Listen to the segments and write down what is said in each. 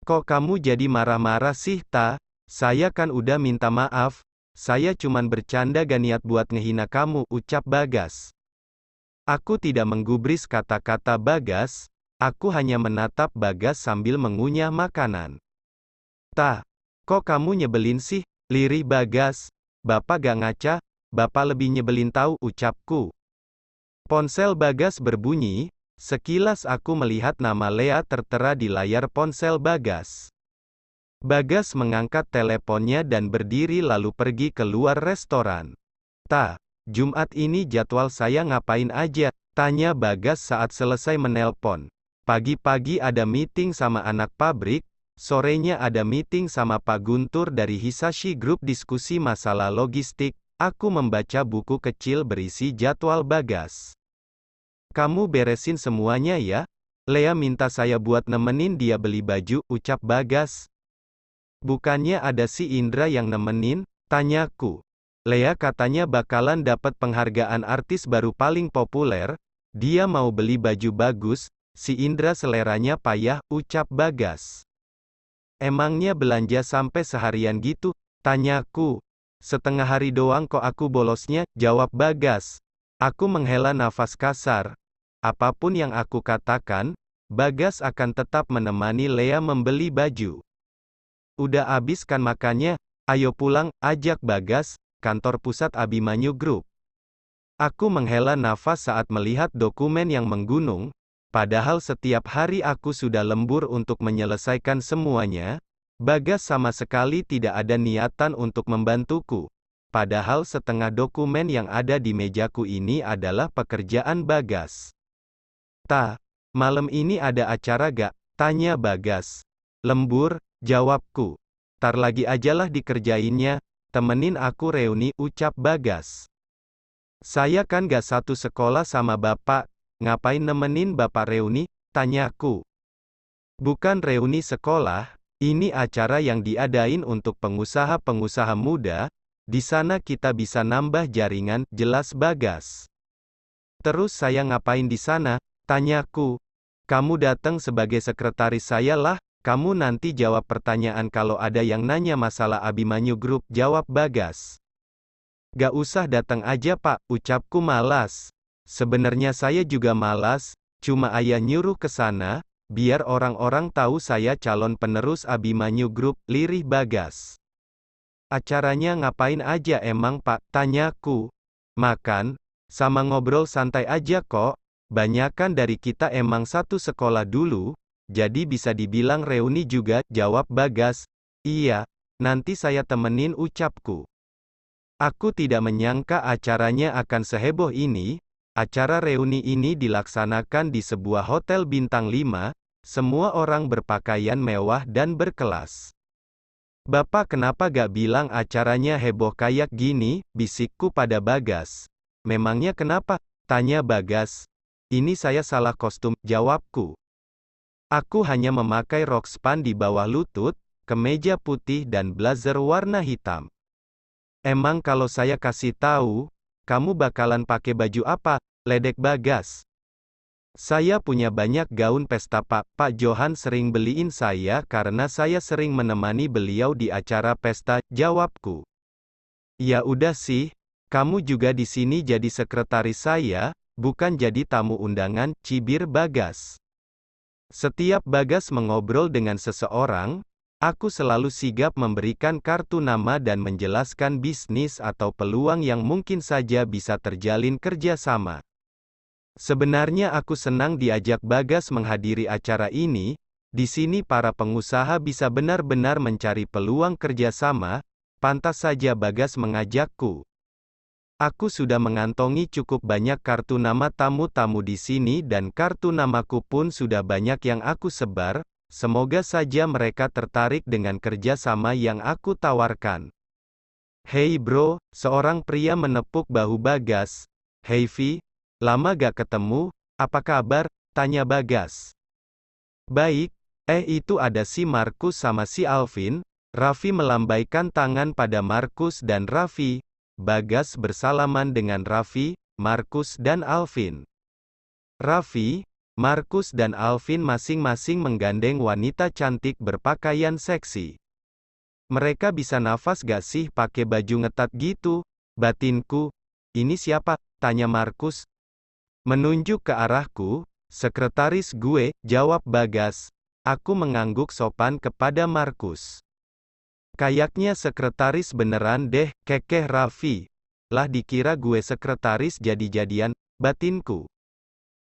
Kok kamu jadi marah-marah sih, Ta? Saya kan udah minta maaf. Saya cuman bercanda gak niat buat ngehina kamu, ucap Bagas. Aku tidak menggubris kata-kata Bagas. Aku hanya menatap Bagas sambil mengunyah makanan. Ta, kok kamu nyebelin sih? Lirih Bagas. Bapak gak ngaca, bapak lebih nyebelin tahu, ucapku. Ponsel Bagas berbunyi. Sekilas aku melihat nama Lea tertera di layar ponsel Bagas. Bagas mengangkat teleponnya dan berdiri lalu pergi keluar restoran. Ta, Jumat ini jadwal saya ngapain aja? Tanya Bagas saat selesai menelpon. Pagi-pagi ada meeting sama anak pabrik, sorenya ada meeting sama Pak Guntur dari Hisashi Group diskusi masalah logistik. Aku membaca buku kecil berisi jadwal Bagas. Kamu beresin semuanya ya? Lea minta saya buat nemenin dia beli baju, ucap Bagas. Bukannya ada si Indra yang nemenin? Tanyaku. Lea katanya bakalan dapat penghargaan artis baru paling populer. Dia mau beli baju bagus, si Indra seleranya payah, ucap Bagas. Emangnya belanja sampai seharian gitu? Tanyaku. Setengah hari doang kok aku bolosnya, jawab Bagas. Aku menghela nafas kasar. Apapun yang aku katakan, Bagas akan tetap menemani Lea membeli baju. Udah abis kan makannya? Ayo pulang, ajak Bagas, kantor pusat Abimanyu Group. Aku menghela nafas saat melihat dokumen yang menggunung, padahal setiap hari aku sudah lembur untuk menyelesaikan semuanya. Bagas sama sekali tidak ada niatan untuk membantuku. Padahal setengah dokumen yang ada di mejaku ini adalah pekerjaan Bagas. Ta, malam ini ada acara gak? Tanya Bagas. Lembur, jawabku. Tar lagi ajalah dikerjainnya, temenin aku reuni, ucap Bagas. Saya kan gak satu sekolah sama bapak, ngapain nemenin bapak reuni? Tanyaku. Bukan reuni sekolah, ini acara yang diadain untuk pengusaha-pengusaha muda, di sana kita bisa nambah jaringan, jelas Bagas. Terus saya ngapain di sana? Tanyaku. Kamu datang sebagai sekretaris saya lah, kamu nanti jawab pertanyaan kalau ada yang nanya masalah Abimanyu Group, jawab Bagas. Gak usah datang aja Pak, ucapku malas. Sebenarnya saya juga malas, cuma ayah nyuruh ke sana, biar orang-orang tahu saya calon penerus Abimanyu Group, lirih Bagas. Acaranya ngapain aja emang Pak? Tanyaku. Makan, sama ngobrol santai aja kok. Banyakan dari kita emang satu sekolah dulu, jadi bisa dibilang reuni juga, jawab Bagas. Iya, nanti saya temenin, ucapku. Aku tidak menyangka acaranya akan seheboh ini. Acara reuni ini dilaksanakan di sebuah hotel bintang 5, semua orang berpakaian mewah dan berkelas. Bapak kenapa gak bilang acaranya heboh kayak gini, bisikku pada Bagas. Memangnya kenapa? Tanya Bagas. Ini saya salah kostum, jawabku. Aku hanya memakai rok span di bawah lutut, kemeja putih dan blazer warna hitam. Emang kalau saya kasih tahu, kamu bakalan pakai baju apa? Ledek Bagas. Saya punya banyak gaun pesta Pak. Pak Johan sering beliin saya karena saya sering menemani beliau di acara pesta, jawabku. Ya udah sih, kamu juga di sini jadi sekretaris saya, bukan jadi tamu undangan, cibir Bagas. Setiap Bagas mengobrol dengan seseorang, aku selalu sigap memberikan kartu nama dan menjelaskan bisnis atau peluang yang mungkin saja bisa terjalin kerjasama. Sebenarnya aku senang diajak Bagas menghadiri acara ini. Di sini para pengusaha bisa benar-benar mencari peluang kerjasama. Pantas saja Bagas mengajakku. Aku sudah mengantongi cukup banyak kartu nama tamu-tamu di sini dan kartu namaku pun sudah banyak yang aku sebar. Semoga saja mereka tertarik dengan kerjasama yang aku tawarkan. Hei bro, seorang pria menepuk bahu Bagas. Hei Vi, lama gak ketemu, apa kabar? Tanya Bagas. Baik, itu ada si Markus sama si Alvin. Raffi melambaikan tangan pada Markus dan Raffi. Bagas bersalaman dengan Raffi, Markus dan Alvin. Raffi, Markus dan Alvin masing-masing menggandeng wanita cantik berpakaian seksi. Mereka bisa nafas gak sih pakai baju ngetat gitu? Batinku. Ini siapa? Tanya Markus. Menunjuk ke arahku. Sekretaris gue, jawab Bagas. Aku mengangguk sopan kepada Markus. Kayaknya sekretaris beneran deh, kekeh Raffi. Lah dikira gue sekretaris jadi-jadian, batinku.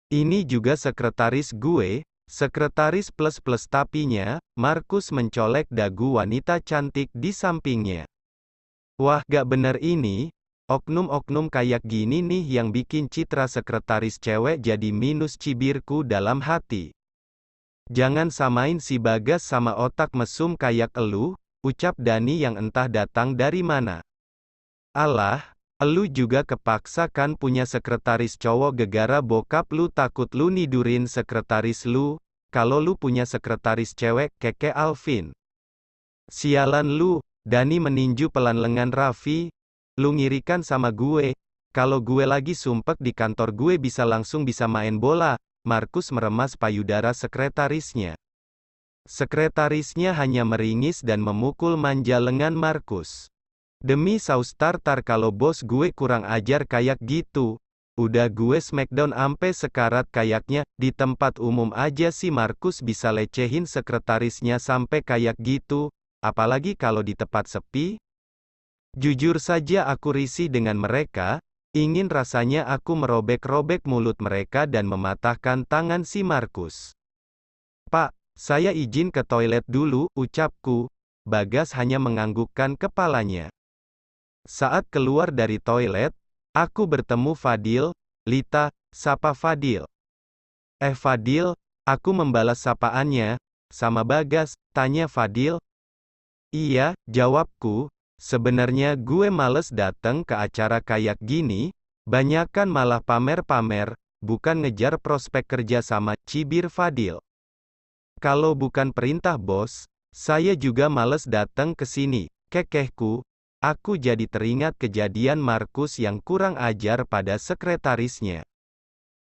Ini juga sekretaris gue, sekretaris plus-plus tapinya, Markus mencolek dagu wanita cantik di sampingnya. Wah gak bener ini, oknum-oknum kayak gini nih yang bikin citra sekretaris cewek jadi minus, cibirku dalam hati. Jangan samain si Bagas sama otak mesum kayak elu, ucap Dani yang entah datang dari mana. Alah, elu juga kepaksa kan punya sekretaris cowok gegara bokap lu takut lu nidurin sekretaris lu, kalau lu punya sekretaris cewek, keke Alvin. Sialan lu, Dani meninju pelan lengan Raffi. Lu ngirikan sama gue. Kalau gue lagi sumpek di kantor gue bisa main bola. Markus meremas payudara sekretarisnya. Sekretarisnya hanya meringis dan memukul manja lengan Markus. Demi saus tartar kalau bos gue kurang ajar kayak gitu. Udah gue smackdown ampe sekarat kayaknya, di tempat umum aja si Markus bisa lecehin sekretarisnya sampai kayak gitu, apalagi kalau di tempat sepi. Jujur saja aku risih dengan mereka, ingin rasanya aku merobek-robek mulut mereka dan mematahkan tangan si Markus. Pak, saya izin ke toilet dulu, ucapku. Bagas hanya menganggukkan kepalanya. Saat keluar dari toilet, aku bertemu Fadil. Lita, sapa Fadil. Fadil, aku membalas sapaannya. Sama Bagas, tanya Fadil. Iya, jawabku. Sebenarnya gue males dateng ke acara kayak gini, banyakan malah pamer-pamer, bukan ngejar prospek kerja sama, cibir Fadil. Kalau bukan perintah bos, saya juga males dateng ke sini, kekehku. Aku jadi teringat kejadian Markus yang kurang ajar pada sekretarisnya.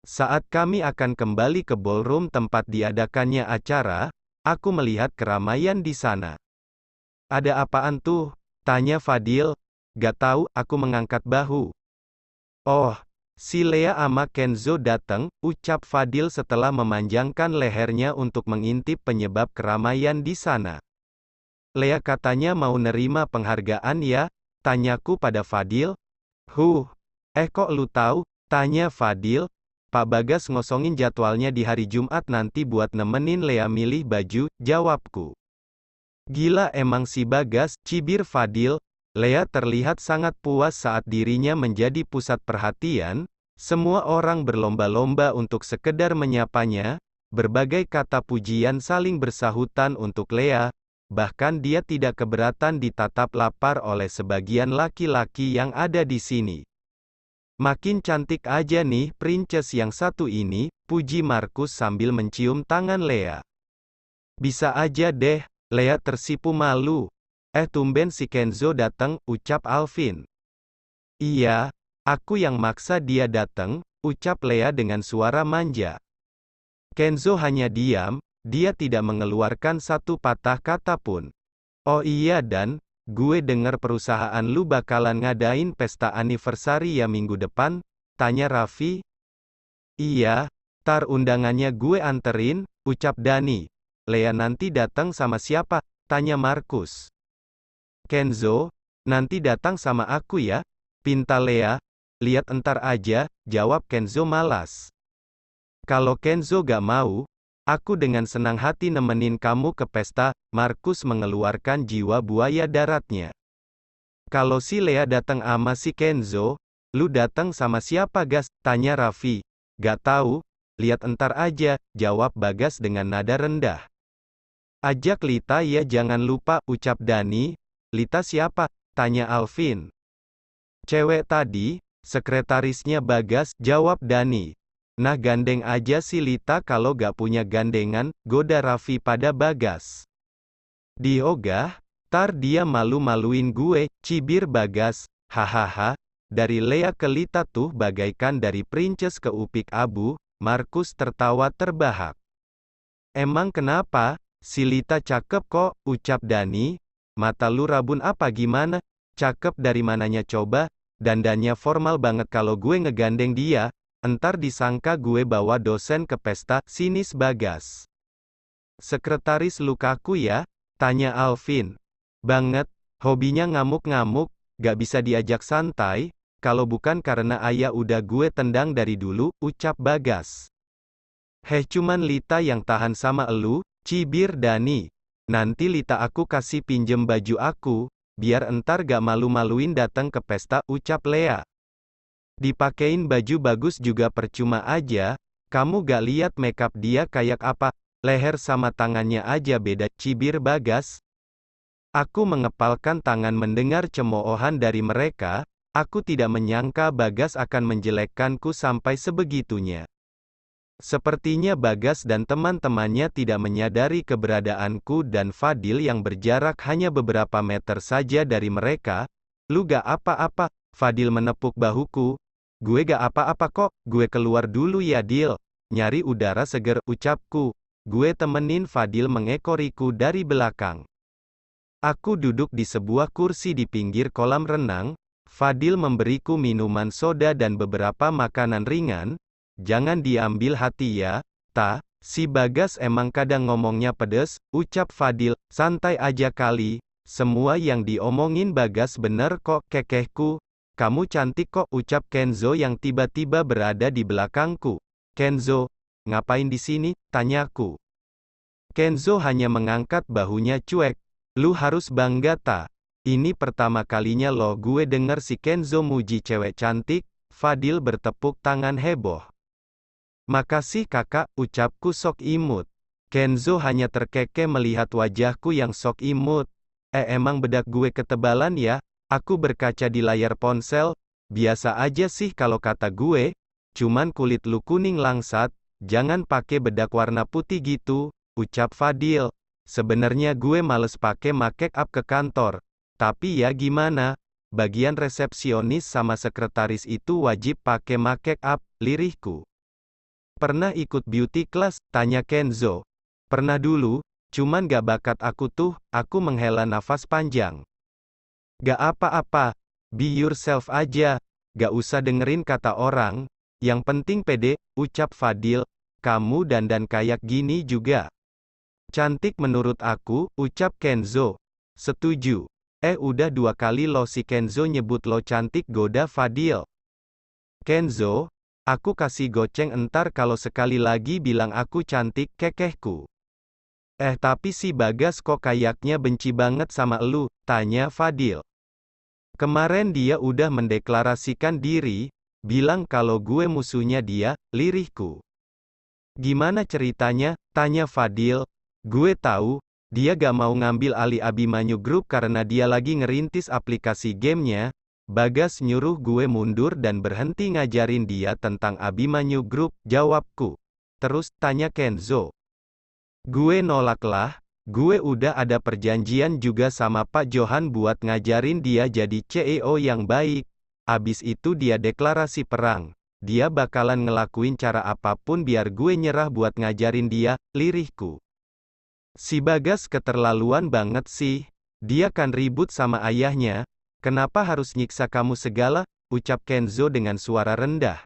Saat kami akan kembali ke ballroom tempat diadakannya acara, aku melihat keramaian di sana. Ada apaan tuh? Tanya Fadil. Gak tahu, aku mengangkat bahu. Oh, si Lea ama Kenzo datang, ucap Fadil setelah memanjangkan lehernya untuk mengintip penyebab keramaian di sana. Lea katanya mau nerima penghargaan ya? Tanyaku pada Fadil. Kok lu tahu? Tanya Fadil. Pak Bagas ngosongin jadwalnya di hari Jumat nanti buat nemenin Lea milih baju, jawabku. Gila emang si Bagas, cibir Fadil. Lea terlihat sangat puas saat dirinya menjadi pusat perhatian. Semua orang berlomba-lomba untuk sekedar menyapanya. Berbagai kata pujian saling bersahutan untuk Lea. Bahkan dia tidak keberatan ditatap lapar oleh sebagian laki-laki yang ada di sini. Makin cantik aja nih princess yang satu ini, puji Markus sambil mencium tangan Lea. Bisa aja deh, Lea tersipu malu. Tumben si Kenzo datang, ucap Alvin. Iya, aku yang maksa dia datang, ucap Lea dengan suara manja. Kenzo hanya diam. Dia tidak mengeluarkan satu patah kata pun. Oh iya dan, gue dengar perusahaan lu bakalan ngadain pesta anniversary ya minggu depan? Tanya Raffi. Iya, tar undangannya gue anterin, ucap Dani. Lea nanti datang sama siapa? Tanya Markus. Kenzo, nanti datang sama aku ya? Pinta Lea. Lihat entar aja, jawab Kenzo malas. Kalau Kenzo gak mau, aku dengan senang hati nemenin kamu ke pesta. Markus mengeluarkan jiwa buaya daratnya. Kalau si Lea datang sama si Kenzo, lu datang sama siapa Gas? Tanya Raffi. Gak tahu, lihat entar aja, jawab Bagas dengan nada rendah. Ajak Lita ya jangan lupa, ucap Dani. Lita siapa? Tanya Alvin. Cewek tadi, sekretarisnya Bagas, jawab Dani. Nah gandeng aja si Lita kalau gak punya gandengan, goda Raffi pada Bagas. Diogah, tar dia malu-maluin gue, cibir Bagas, hahaha. Dari Lea ke Lita tuh bagaikan dari princess ke upik abu, Markus tertawa terbahak. Emang kenapa? Si Lita cakep kok, ucap Dani. Mata lu rabun apa gimana? Cakep dari mananya coba? Dandannya formal banget kalau gue ngegandeng dia. Entar disangka gue bawa dosen ke pesta, sinis Bagas. Sekretaris Lukaku ya? Tanya Alvin. Banget, hobinya ngamuk-ngamuk, gak bisa diajak santai, kalau bukan karena ayah udah gue tendang dari dulu, ucap Bagas. Heh cuman Lita yang tahan sama elu, cibir Dani. Nanti Lita aku kasih pinjem baju aku, biar entar gak malu-maluin datang ke pesta, ucap Lea. Dipakein baju bagus juga percuma aja, kamu gak lihat makeup dia kayak apa, leher sama tangannya aja beda, cibir Bagas. Aku mengepalkan tangan mendengar cemoohan dari mereka, aku tidak menyangka Bagas akan menjelekkanku sampai sebegitunya. Sepertinya Bagas dan teman-temannya tidak menyadari keberadaanku dan Fadil yang berjarak hanya beberapa meter saja dari mereka. Lu gak apa-apa, Fadil menepuk bahuku. Gue gak apa-apa kok, gue keluar dulu ya Dil. Nyari udara seger, ucapku. Gue temenin Fadil mengekoriku dari belakang. Aku duduk di sebuah kursi di pinggir kolam renang. Fadil memberiku minuman soda dan beberapa makanan ringan. Jangan diambil hati ya, Ta. Si Bagas emang kadang ngomongnya pedes, ucap Fadil. Santai aja kali. Semua yang diomongin Bagas bener kok, kekehku. Kamu cantik kok, ucap Kenzo yang tiba-tiba berada di belakangku. Kenzo, ngapain di sini? Tanyaku. Kenzo hanya mengangkat bahunya cuek. Lu harus bangga Ta. Ini pertama kalinya loh gue denger si Kenzo muji cewek cantik. Fadil bertepuk tangan heboh. Makasih kakak, ucapku sok imut. Kenzo hanya terkekeh melihat wajahku yang sok imut. Emang bedak gue ketebalan ya? Aku berkaca di layar ponsel. Biasa aja sih kalau kata gue. Cuman kulit lu kuning langsat. Jangan pakai bedak warna putih gitu, ucap Fadil. Sebenarnya gue males pakai make up ke kantor. Tapi ya gimana? Bagian resepsionis sama sekretaris itu wajib pakai make up, lirihku. Pernah ikut beauty class? Tanya Kenzo. Pernah dulu, cuman gak bakat aku tuh, aku menghela nafas panjang. Gak apa-apa, be yourself aja, gak usah dengerin kata orang, yang penting pede, ucap Fadil, kamu dandan kayak gini juga. Cantik menurut aku, ucap Kenzo. Setuju. Udah 2 kali lo si Kenzo nyebut lo cantik goda Fadil. Kenzo, aku kasih goceng entar kalau sekali lagi bilang aku cantik, kekehku. Tapi si Bagas kok kayaknya benci banget sama elu, tanya Fadil. Kemarin dia udah mendeklarasikan diri, bilang kalau gue musuhnya dia, lirihku. Gimana ceritanya? Tanya Fadil. Gue tahu, dia gak mau ngambil alih Abimanyu Group karena dia lagi ngerintis aplikasi gamenya. Bagas nyuruh gue mundur dan berhenti ngajarin dia tentang Abimanyu Group, jawabku. Terus, tanya Kenzo. Gue nolak lah, gue udah ada perjanjian juga sama Pak Johan buat ngajarin dia jadi CEO yang baik. Abis itu dia deklarasi perang. Dia bakalan ngelakuin cara apapun biar gue nyerah buat ngajarin dia, lirihku. Si Bagas keterlaluan banget sih. Dia kan ribut sama ayahnya. Kenapa harus nyiksa kamu segala? Ucap Kenzo dengan suara rendah.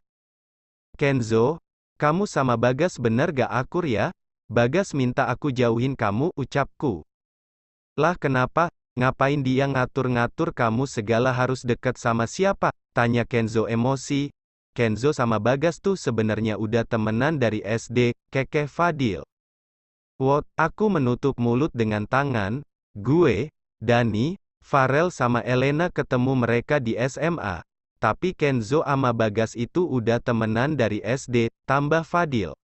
Kenzo, kamu sama Bagas bener gak akur ya? Bagas minta aku jauhin kamu, ucapku. Lah kenapa? Ngapain dia ngatur-ngatur kamu segala harus deket sama siapa? Tanya Kenzo emosi. Kenzo sama Bagas tuh sebenarnya udah temenan dari SD, kekeh Fadil. Aku menutup mulut dengan tangan. Gue, Dani, Farel sama Elena ketemu mereka di SMA. Tapi Kenzo sama Bagas itu udah temenan dari SD, tambah Fadil.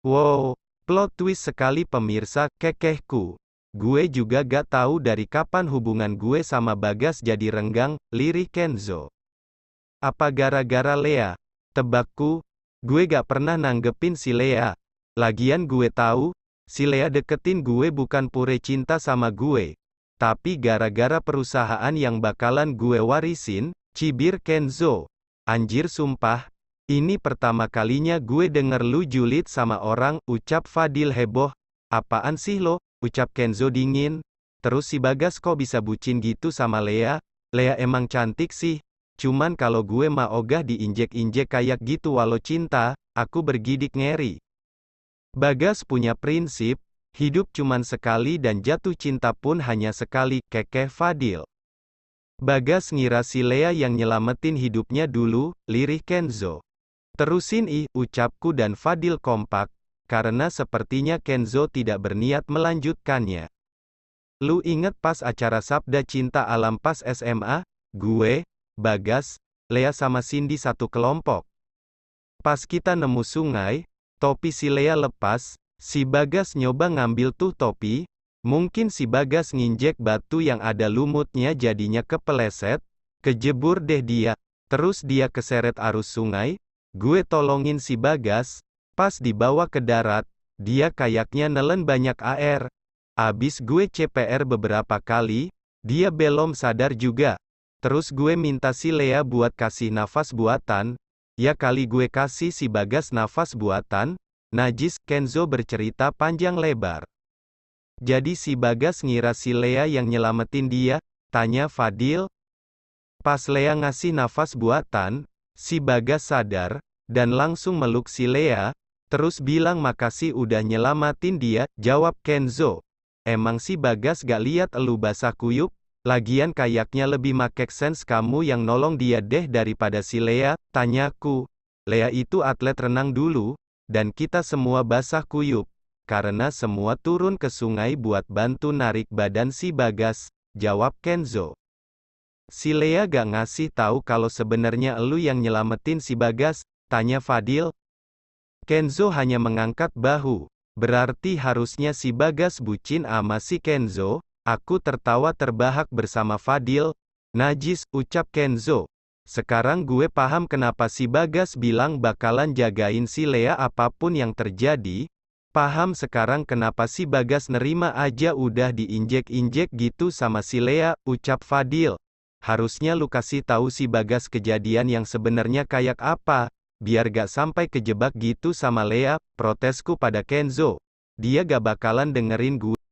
Wow, plot twist sekali pemirsa, kekehku. Gue juga gak tahu dari kapan hubungan gue sama Bagas jadi renggang, lirih Kenzo. Apa gara-gara Lea? Tebakku, gue gak pernah nanggepin si Lea. Lagian gue tahu, si Lea deketin gue bukan pure cinta sama gue. Tapi gara-gara perusahaan yang bakalan gue warisin, cibir Kenzo. Anjir sumpah, Ini pertama kalinya gue denger lu julid sama orang, ucap Fadil heboh. Apaan sih lo, ucap Kenzo dingin. Terus si Bagas kok bisa bucin gitu sama Lea? Lea emang cantik sih. Cuman kalau gue mah ogah diinjek-injek kayak gitu walau cinta, aku bergidik ngeri. Bagas punya prinsip, hidup cuman sekali dan jatuh cinta pun hanya sekali, kekeh Fadil. Bagas ngira si Lea yang nyelamatin hidupnya dulu, lirih Kenzo. Terusin ucapku dan Fadil kompak, karena sepertinya Kenzo tidak berniat melanjutkannya. Lu inget pas acara Sabda Cinta Alam pas SMA? Gue, Bagas, Lea sama Cindy satu kelompok. Pas kita nemu sungai, topi si Lea lepas, si Bagas nyoba ngambil tuh topi, mungkin si Bagas nginjek batu yang ada lumutnya jadinya kepeleset, kejebur deh dia, terus dia keseret arus sungai. Gue tolongin si Bagas, pas dibawa ke darat, dia kayaknya nelen banyak air. Abis gue CPR beberapa kali, dia belum sadar juga. Terus gue minta si Lea buat kasih nafas buatan, ya kali gue kasih si Bagas nafas buatan, najis, Kenzo bercerita panjang lebar. Jadi si Bagas ngira si Lea yang nyelamatin dia, tanya Fadil. Pas Lea ngasih nafas buatan, si Bagas sadar, dan langsung meluk si Lea, terus bilang makasih udah nyelamatin dia, jawab Kenzo. Emang si Bagas gak liat elu basah kuyup? Lagian kayaknya lebih make sense kamu yang nolong dia deh daripada si Lea, tanyaku. Lea itu atlet renang dulu, dan kita semua basah kuyup. Karena semua turun ke sungai buat bantu narik badan si Bagas, jawab Kenzo. Si Lea gak ngasih tahu kalau sebenarnya elu yang nyelamatin si Bagas, tanya Fadil. Kenzo hanya mengangkat bahu. Berarti harusnya si Bagas bucin ama si Kenzo. Aku tertawa terbahak bersama Fadil. Najis, ucap Kenzo. Sekarang gue paham kenapa si Bagas bilang bakalan jagain si Lea apapun yang terjadi. Paham sekarang kenapa si Bagas nerima aja udah diinjek-injek gitu sama si Lea, ucap Fadil. Harusnya lu kasih tahu si Bagas kejadian yang sebenarnya kayak apa, biar gak sampai kejebak gitu sama Lea, protesku pada Kenzo. Dia gak bakalan dengerin gue.